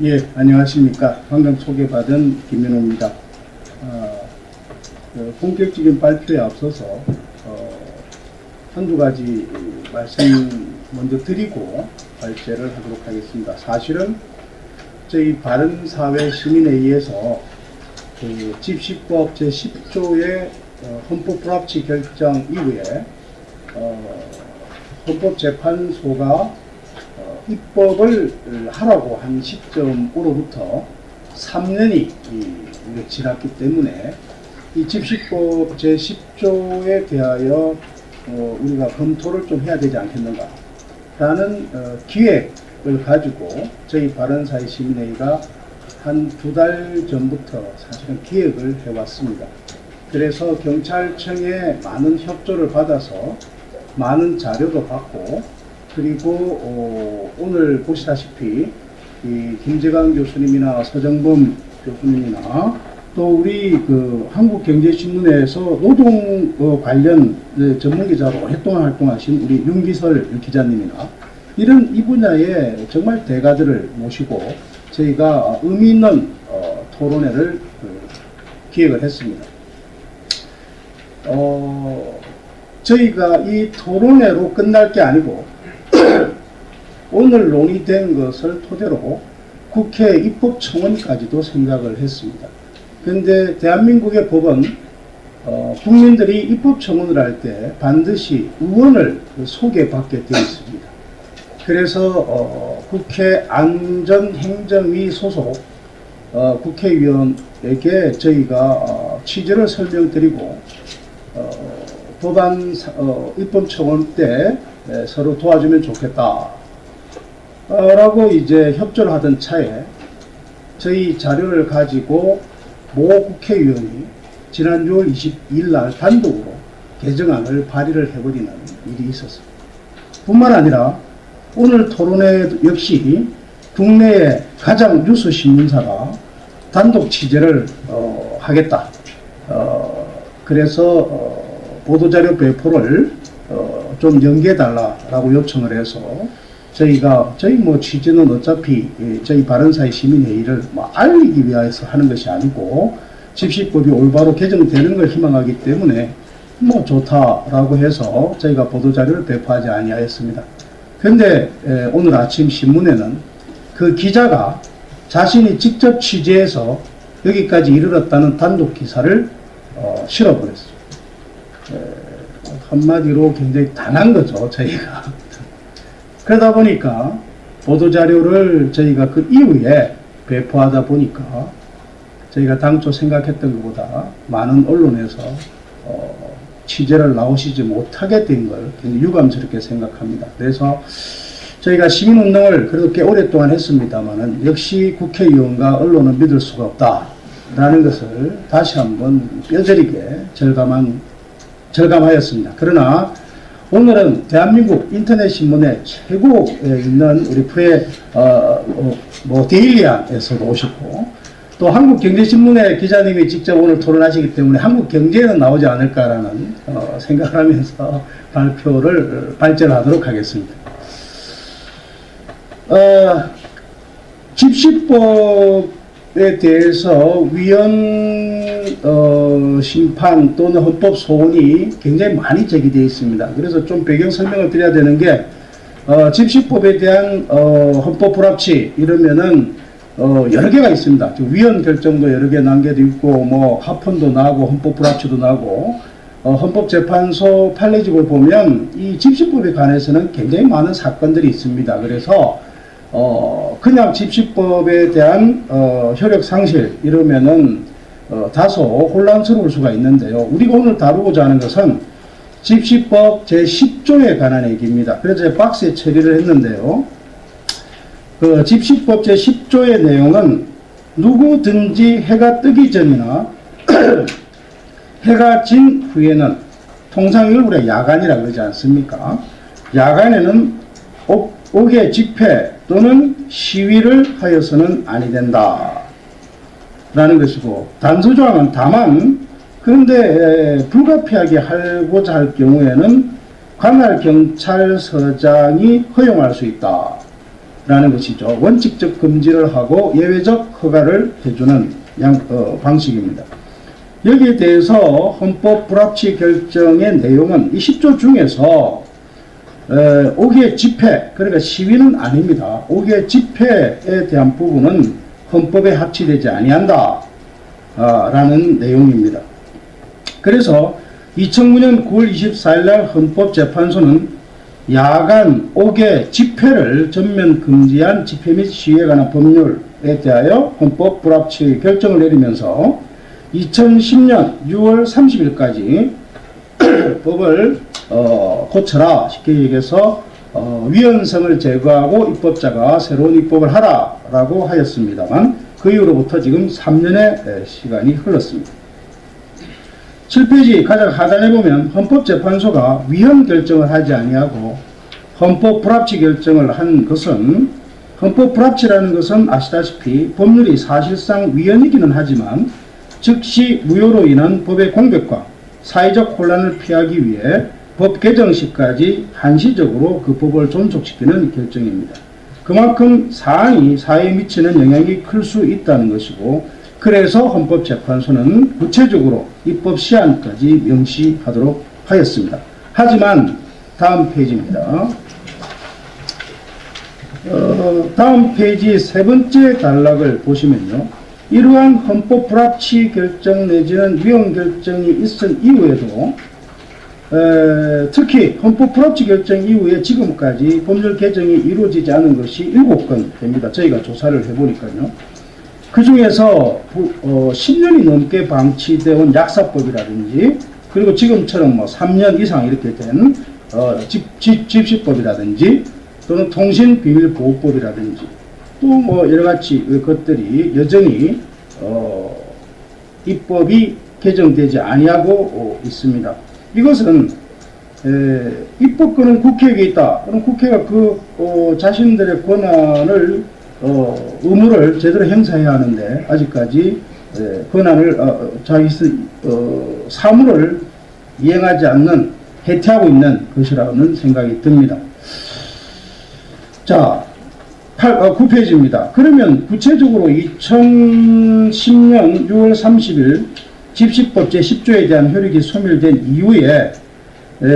예, 안녕하십니까. 방금 소개받은 김민호입니다. 본격적인 발표에 앞서서 한두 가지 말씀 먼저 드리고 발제를 하도록 하겠습니다. 사실은 저희 바른사회 시민회의에서 그 집시법 제10조의 헌법 불합치 결정 이후에 헌법재판소가 입법을 하라고 한 시점으로부터 3년이 지났기 때문에 이 집시법 제10조에 대하여 우리가 검토를 좀 해야 되지 않겠는가 라는 기획을 가지고 저희 바른사회 시민회의가 한 2달 전부터 사실은 기획을 해왔습니다. 그래서 경찰청에 많은 협조를 받아서 많은 자료도 받고, 그리고 오늘 보시다시피 이 김재강 교수님이나 서정범 교수님이나 또 우리 그 한국경제신문에서 노동 관련 전문기자로 오랫동안 활동하신 우리 윤기설 기자님이나 이런 이 분야의 정말 대가들을 모시고 저희가 의미 있는 토론회를 기획을 했습니다. 저희가 이 토론회로 끝날 게 아니고 오늘 논의된 것을 토대로 국회 입법청원까지도 생각을 했습니다. 그런데 대한민국의 법은 국민들이 입법청원을 할 때 반드시 의원을 소개받게 되어 있습니다. 그래서 국회 안전행정위 소속 국회의원에게 저희가 취지를 설명드리고 법안 입법청원 때 서로 도와주면 좋겠다 라고 이제 협조를 하던 차에 저희 자료를 가지고 모 국회의원이 지난 6월 22일 날 단독으로 개정안을 발의를 해버리는 일이 있었습니다. 뿐만 아니라 오늘 토론회 역시 국내의 가장 뉴스 신문사가 단독 취재를 하겠다. 그래서 보도자료 배포를 좀 연계해달라고 요청을 해서 저희 취지는 어차피 저희 바른사회 시민회의를 알리기 위해서 하는 것이 아니고 집시법이 올바로 개정되는 걸 희망하기 때문에 좋다라고 해서 저희가 보도자료를 배포하지 아니하였습니다. 그런데 오늘 아침 신문에는 그 기자가 자신이 직접 취재해서 여기까지 이르렀다는 단독 기사를 실어버렸습니다. 한마디로 굉장히 당한 거죠, 저희가. 그러다 보니까 보도자료를 저희가 그 이후에 배포하다 보니까 저희가 당초 생각했던 것보다 많은 언론에서 취재를 나오시지 못하게 된 걸 굉장히 유감스럽게 생각합니다. 그래서 저희가 시민운동을 그래도 꽤 오랫동안 했습니다만은 역시 국회의원과 언론은 믿을 수가 없다라는 것을 다시 한번 뼈저리게 절감하였습니다. 그러나 오늘은 대한민국 인터넷 신문의 최고에 있는 우리 데일리안에서도 오셨고 또 한국경제신문의 기자님이 직접 오늘 토론하시기 때문에 한국경제에는 나오지 않을까라는 생각을 하면서 발제를 하도록 하겠습니다. 집시법에 대해서 위헌 심판 또는 헌법 소원이 굉장히 많이 제기되어 있습니다. 그래서 좀 배경 설명을 드려야 되는 게 집시법에 대한 헌법 불합치 이러면은 여러 개가 있습니다. 위헌 결정도 여러 개 난게도 있고 합헌도 나고 헌법 불합치도 나고 헌법재판소 판례집을 보면 이 집시법에 관해서는 굉장히 많은 사건들이 있습니다. 그래서 그냥 집시법에 대한 효력 상실 이러면은 다소 혼란스러울 수가 있는데요. 우리가 오늘 다루고자 하는 것은 집시법 제10조에 관한 얘기입니다. 그래서 제가 박스에 처리를 했는데요. 그 집시법 제10조의 내용은 누구든지 해가 뜨기 전이나 해가 진 후에는 통상 이걸 우리가 야간이라고 그러지 않습니까? 야간에는 옥외 집회 또는 시위를 하여서는 아니 된다 라는 것이고, 단서조항은 다만 그런데 불가피하게 하고자 할 경우에는 관할 경찰서장이 허용할 수 있다 라는 것이죠. 원칙적 금지를 하고 예외적 허가를 해주는 방식입니다. 여기에 대해서 헌법 불합치 결정의 내용은 이 10조 중에서 5개 집회, 그러니까 시위는 아닙니다. 5개 집회에 대한 부분은 헌법에 합치되지 아니한다 라는 내용입니다. 그래서 2009년 9월 24일 날 헌법재판소는 야간 5개 집회를 전면 금지한 집회 및 시위에 관한 법률에 대하여 헌법 불합치 결정을 내리면서 2010년 6월 30일까지 법을 고쳐라, 쉽게 얘기해서 위헌성을 제거하고 입법자가 새로운 입법을 하라라고 하였습니다만 그 이후로부터 지금 3년의 시간이 흘렀습니다. 7페이지 가장 하단에 보면 헌법재판소가 위헌 결정을 하지 아니하고 헌법 불합치 결정을 한 것은, 헌법 불합치라는 것은 아시다시피 법률이 사실상 위헌이기는 하지만 즉시 무효로 인한 법의 공백과 사회적 혼란을 피하기 위해 법 개정 시까지 한시적으로 그 법을 존속시키는 결정입니다. 그만큼 사안이 사회에 미치는 영향이 클 수 있다는 것이고, 그래서 헌법재판소는 구체적으로 입법 시한까지 명시하도록 하였습니다. 하지만 다음 페이지입니다. 다음 페이지 세 번째 단락을 보시면요, 이러한 헌법 불합치 결정 내지는 위헌 결정이 있은 이후에도 특히 헌법 불합치 결정 이후에 지금까지 법률 개정이 이루어지지 않은 것이 7건 됩니다. 저희가 조사를 해보니까요. 그 중에서 10년이 넘게 방치되어 온 약사법이라든지, 그리고 지금처럼 3년 이상 이렇게 된 집시법이라든지 또는 통신비밀보호법이라든지 또 여러가지 것들이 여전히 입법이 개정되지 아니하고 있습니다. 이것은 입법권은 국회에게 있다. 그럼 국회가 그 자신들의 권한을 의무를 제대로 행사해야 하는데 아직까지 권한을 자기 사무를 이행하지 않는, 해태하고 있는 것이라는 생각이 듭니다. 자, 9페이지입니다. 그러면 구체적으로 2010년 6월 30일 집시법 제10조에 대한 효력이 소멸된 이후에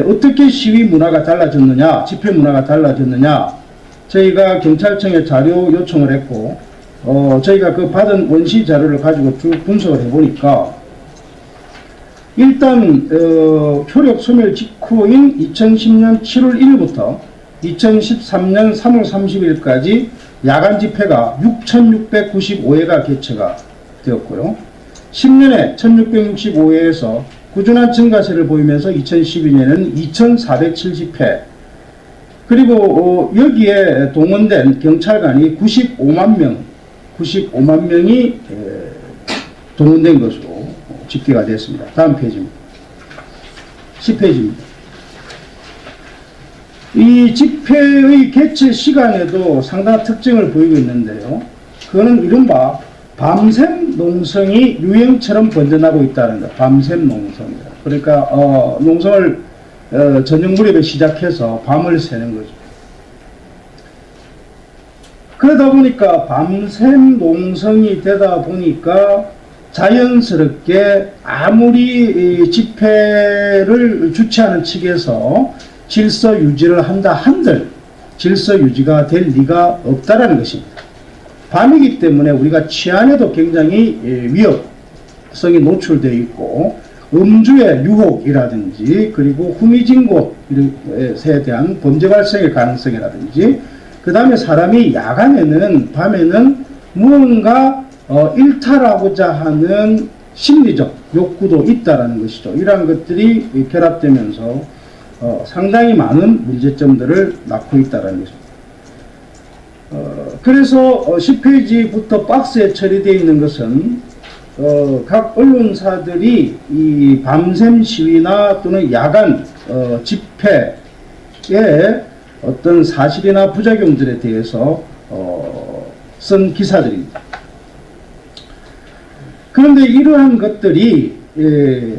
어떻게 시위 문화가 달라졌느냐, 집회 문화가 달라졌느냐, 저희가 경찰청에 자료 요청을 했고 저희가 그 받은 원시 자료를 가지고 쭉 분석을 해보니까 일단 효력 소멸 직후인 2010년 7월 1일부터 2013년 3월 30일까지 야간 집회가 6,695회가 개최가 되었고요. 10년에 1,665회에서 꾸준한 증가세를 보이면서 2012년에는 2,470회, 그리고 여기에 동원된 경찰관이 95만 명이 동원된 것으로 집계가 됐습니다. 다음 페이지입니다. 10페이지입니다. 이 집회의 개최 시간에도 상당한 특징을 보이고 있는데요. 그거는 이른바 밤샘 농성이 유행처럼 번져나고 있다는 것. 밤샘 농성이다. 그러니까 농성을 저녁 무렵에 시작해서 밤을 새는 거죠. 그러다 보니까 밤샘 농성이 되다 보니까 자연스럽게 아무리 집회를 주최하는 측에서 질서 유지를 한다 한들 질서 유지가 될 리가 없다라는 것입니다. 밤이기 때문에 우리가 치안에도 굉장히 위협성이 노출되어 있고 음주의 유혹이라든지 그리고 후미진 곳에 대한 범죄 발생의 가능성이라든지, 그 다음에 사람이 야간에는, 밤에는 무언가 일탈하고자 하는 심리적 욕구도 있다라는 것이죠. 이러한 것들이 결합되면서 상당히 많은 문제점들을 낳고 있다는 것입니다. 그래서 10페이지부터 박스에 처리되어 있는 것은 각 언론사들이 이 밤샘 시위나 또는 야간 집회의 어떤 사실이나 부작용들에 대해서 쓴 기사들입니다. 그런데 이러한 것들이 이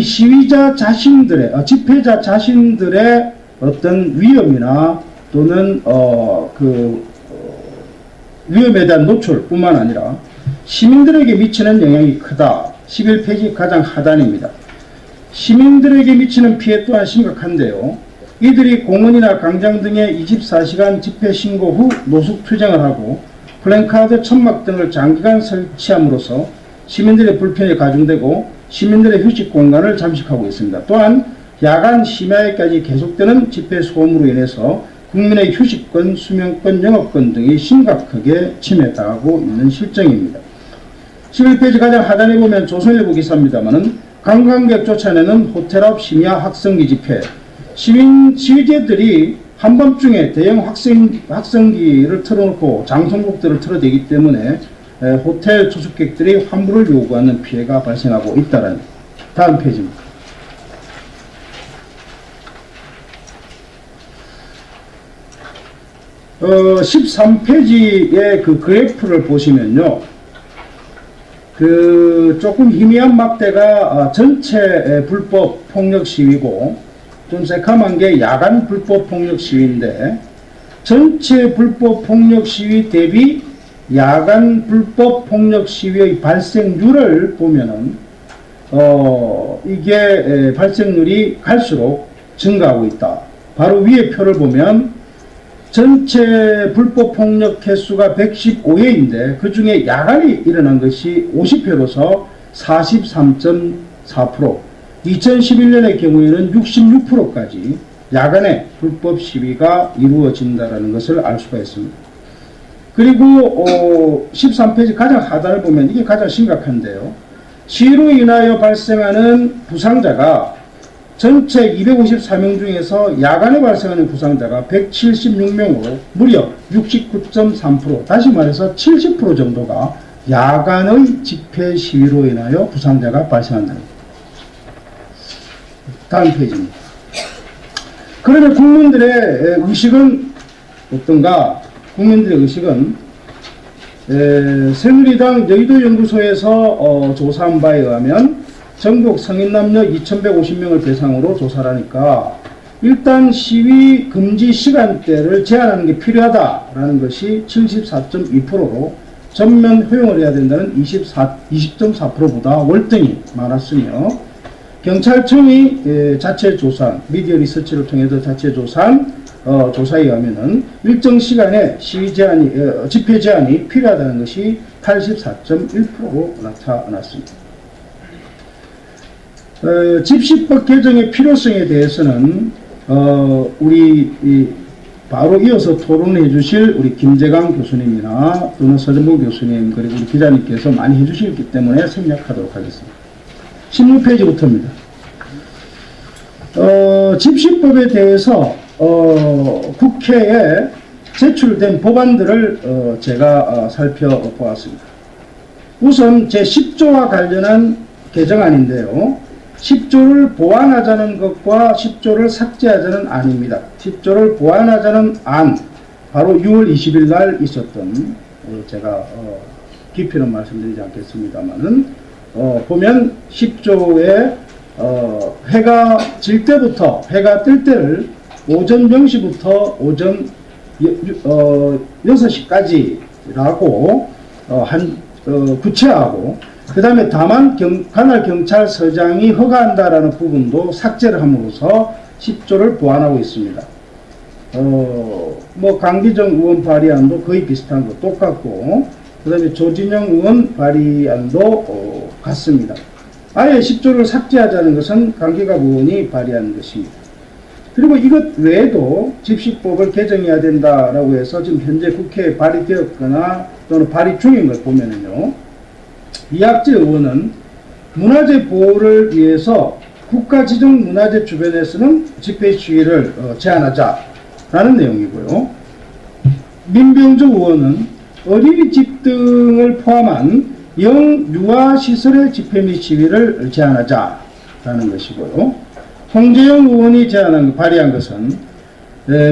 시위자 자신들의, 집회자 자신들의 어떤 위험이나 또는 위험에 대한 노출뿐만 아니라 시민들에게 미치는 영향이 크다. 11페이지 가장 하단입니다. 시민들에게 미치는 피해 또한 심각한데요. 이들이 공원이나 광장 등에 24시간 집회 신고 후 노숙 투쟁을 하고 플랜카드, 천막 등을 장기간 설치함으로써 시민들의 불편이 가중되고 시민들의 휴식 공간을 잠식하고 있습니다. 또한 야간 심야에까지 계속되는 집회 소음으로 인해서 국민의 휴식권, 수면권, 영업권 등이 심각하게 침해당하고 있는 실정입니다. 11페이지 가장 하단에 보면 조선일보 기사입니다만은 관광객 쫓아내는 호텔 앞 심야 학생기 집회. 시위대들이 한밤중에 대형 학생기를 틀어놓고 장성곡들을 틀어대기 때문에 호텔 투숙객들이 환불을 요구하는 피해가 발생하고 있다는 다음 페이지입니다. 13페이지의 그 그래프를 보시면요. 조금 희미한 막대가 전체 불법 폭력 시위고 좀 새카만 게 야간 불법 폭력 시위인데 전체 불법 폭력 시위 대비 야간 불법 폭력 시위의 발생률을 보면은 이게 발생률이 갈수록 증가하고 있다. 바로 위에 표를 보면 전체 불법 폭력 횟수가 115회인데 그 중에 야간이 일어난 것이 50회로서 43.4%, 2011년의 경우에는 66%까지 야간에 불법 시위가 이루어진다는 것을 알 수가 있습니다. 그리고 13페이지 가장 하단을 보면 이게 가장 심각한데요. 시위로 인하여 발생하는 부상자가 전체 254명 중에서 야간에 발생하는 부상자가 176명으로 무려 69.3%, 다시 말해서 70% 정도가 야간의 집회 시위로 인하여 부상자가 발생한다는 겁니다. 다음 페이지입니다. 그러면 국민들의 의식은 어떤가? 국민들의 의식은 새누리당 여의도연구소에서 조사한 바에 의하면 전국 성인 남녀 2150명을 대상으로 조사를 하니까 일단 시위 금지 시간대를 제한하는 게 필요하다라는 것이 74.2%로 전면 허용을 해야 된다는 20.4%보다 월등히 많았으며 경찰청이 자체 조사한 미디어 리서치를 통해서 자체 조사한 조사에 의하면은 일정 시간에 시위 제한이 집회 제한이 필요하다는 것이 84.1%로 나타났습니다. 집시법 개정의 필요성에 대해서는 우리 바로 이어서 토론해 주실 우리 김재강 교수님이나 또는 서정복 교수님 그리고 우리 기자님께서 많이 해주시기 때문에 생략하도록 하겠습니다. 16페이지부터입니다. 집시법에 대해서 국회에 제출된 법안들을 제가 살펴보았습니다. 우선 제10조와 관련한 개정안인데요. 10조를 보완하자는 것과 10조를 삭제하자는 안입니다. 10조를 보완하자는 안, 바로 6월 20일 날 있었던, 제가 깊이는 말씀드리지 않겠습니다만은 보면 10조에 해가 질 때부터 해가 뜰 때를 오전 0시부터 오전 6시까지라고 구체하고 그 다음에 다만 관할 경찰서장이 허가한다라는 부분도 삭제를 함으로써 10조를 보완하고 있습니다. 뭐 강기정 의원 발의안도 거의 비슷한 거 똑같고 그 다음에 조진영 의원 발의안도 같습니다. 아예 10조를 삭제하자는 것은 강기갑 의원이 발의한 것입니다. 그리고 이것 외에도 집시법을 개정해야 된다라고 해서 지금 현재 국회에 발의되었거나 또는 발의 중인 걸 보면은요. 이학재 의원은 문화재 보호를 위해서 국가지정 문화재 주변에서는 집회 시위를 제한하자라는 내용이고요. 민병주 의원은 어린이집 등을 포함한 영유아시설의 집회 및 시위를 제한하자라는 것이고요. 홍재영 의원이 발의한 것은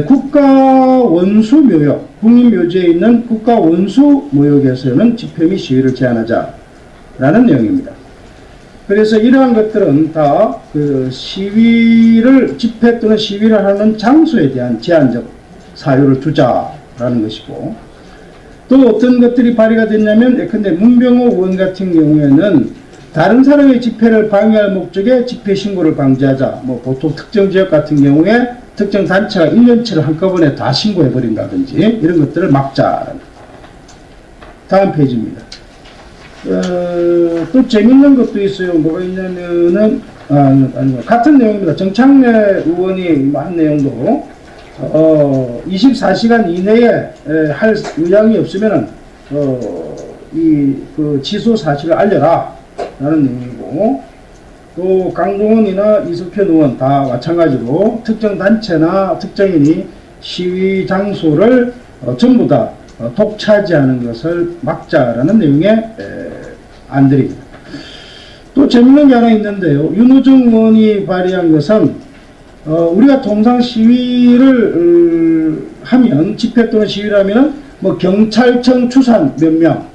국가 원수 묘역, 국립묘지에 있는 국가 원수 묘역에서는 집회 및 시위를 제한하자라는 내용입니다. 그래서 이러한 것들은 다 그 집회 또는 시위를 하는 장소에 대한 제한적 사유를 두자라는 것이고, 또 어떤 것들이 발의가 됐냐면, 예컨대 문병호 의원 같은 경우에는 다른 사람의 집회를 방해할 목적에 집회 신고를 방지하자. 뭐 보통 특정 지역 같은 경우에 특정 단체가 1년치를 한꺼번에 다 신고해 버린다든지 이런 것들을 막자. 다음 페이지입니다. 또 재밌는 것도 있어요. 뭐가 있냐면은 같은 내용입니다. 정창래 의원이 한 내용도 24시간 이내에 할 의향이 없으면은 그 취소 사실을 알려라 라는 내용이고, 또 강동원이나 이석현 의원 다 마찬가지로 특정 단체나 특정인이 시위 장소를 전부 다 독차지하는 것을 막자라는 내용의 안들입니다. 또 재밌는 게 하나 있는데요. 윤호중 의원이 발의한 것은 우리가 통상 시위를 하면, 집회 또는 시위를 하면 뭐 경찰청 추산 몇 명,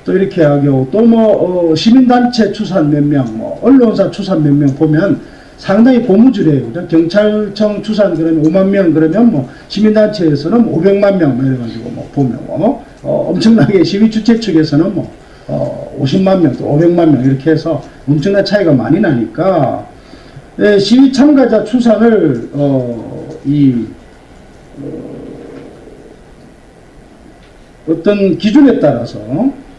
또 이렇게 하고, 또 뭐 시민단체 추산 몇 명, 뭐 언론사 추산 몇 명 보면 상당히 고무줄이에요. 경찰청 추산 그러면 5만 명, 그러면 뭐 시민단체에서는 500만 명 이래가지고 뭐 보면 엄청나게 시위 주최 측에서는 뭐 50만 명, 또 500만 명 이렇게 해서 엄청난 차이가 많이 나니까, 시위 참가자 추산을 어떤 기준에 따라서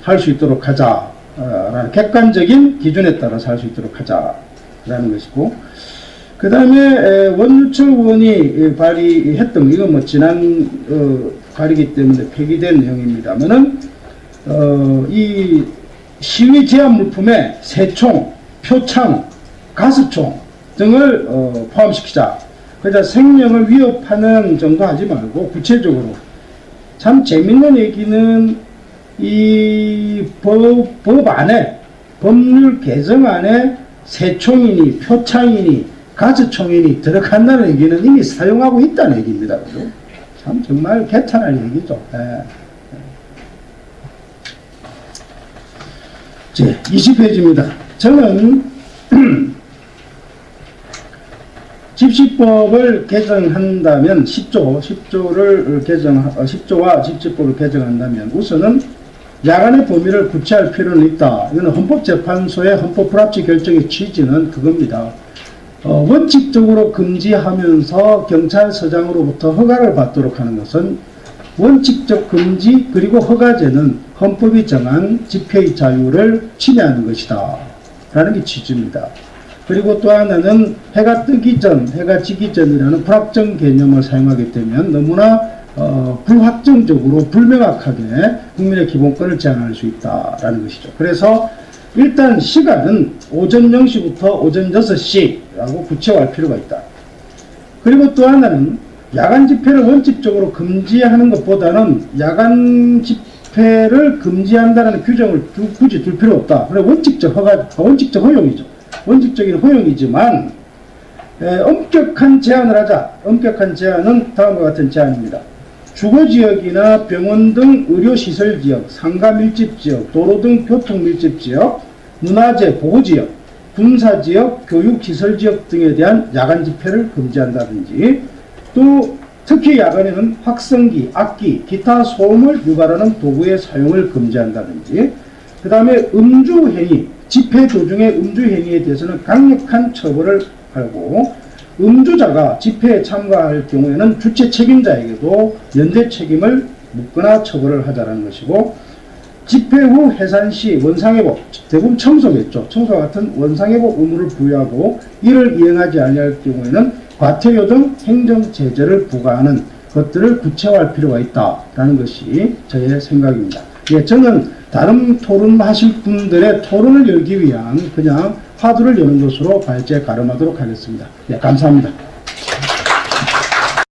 할 수 있도록 하자라는, 객관적인 기준에 따라서 할 수 있도록 하자라는 것이고, 그 다음에 원유철 의원이 발의했던, 이건 뭐 지난 발의기 때문에 폐기된 내용입니다만은, 이 시위 제한 물품에 새총, 표창, 가스총 등을 포함시키자. 그러니까 생명을 위협하는 정도 하지 말고 구체적으로, 참 재밌는 얘기는 이 법 안에, 법률 개정 안에 새총이니 표창이니 가스총이니 들어간다는 얘기는 이미 사용하고 있다는 얘기입니다. 그죠? 참 정말 개탄할 얘기죠. 제 20페이지입니다. 저는 집시법을 개정한다면 10조와 집시법을 개정한다면 우선은 야간의 범위를 구체할 필요는 있다. 이거는 헌법재판소의 헌법불합치 결정의 취지는 그겁니다. 원칙적으로 금지하면서 경찰서장으로부터 허가를 받도록 하는 것은 원칙적 금지 그리고 허가제는 헌법이 정한 집회의 자유를 침해하는 것이다 라는 게 취지입니다. 그리고 또 하나는 해가 뜨기 전, 해가 지기 전이라는 불확정 개념을 사용하게 되면 너무나 불확정적으로 불명확하게 국민의 기본권을 제한할 수 있다라는 것이죠. 그래서 일단 시간은 오전 0시부터 오전 6시라고 구체화할 필요가 있다. 그리고 또 하나는 야간 집회를 원칙적으로 금지하는 것보다는 야간 집회를 금지한다는 규정을 굳이 둘 필요 없다. 그래 원칙적 허용이죠. 원칙적인 허용이지만 엄격한 제한을 하자. 엄격한 제한은 다음과 같은 제한입니다. 주거지역이나 병원 등 의료시설지역, 상가밀집지역, 도로 등 교통밀집지역, 문화재 보호지역, 군사지역, 교육시설지역 등에 대한 야간 집회를 금지한다든지, 또 특히 야간에는 확성기, 악기, 기타 소음을 유발하는 도구의 사용을 금지한다든지, 그 다음에 음주행위, 집회 도중의 음주행위에 대해서는 강력한 처벌을 하고, 음주자가 집회에 참가할 경우에는 주체 책임자에게도 연대 책임을 묻거나 처벌을 하자는 것이고, 집회 후 해산시 원상회복, 대부분 청소겠죠. 청소와 같은 원상회복 의무를 부여하고 이를 이행하지 아니할 경우에는 과태료 등 행정 제재를 부과하는 것들을 구체화할 필요가 있다라는 것이 저의 생각입니다. 예, 저는 다른 토론하실 분들의 토론을 열기 위한 그냥 화두를 여는 것으로 발제 가름하도록 하겠습니다. 네, 감사합니다.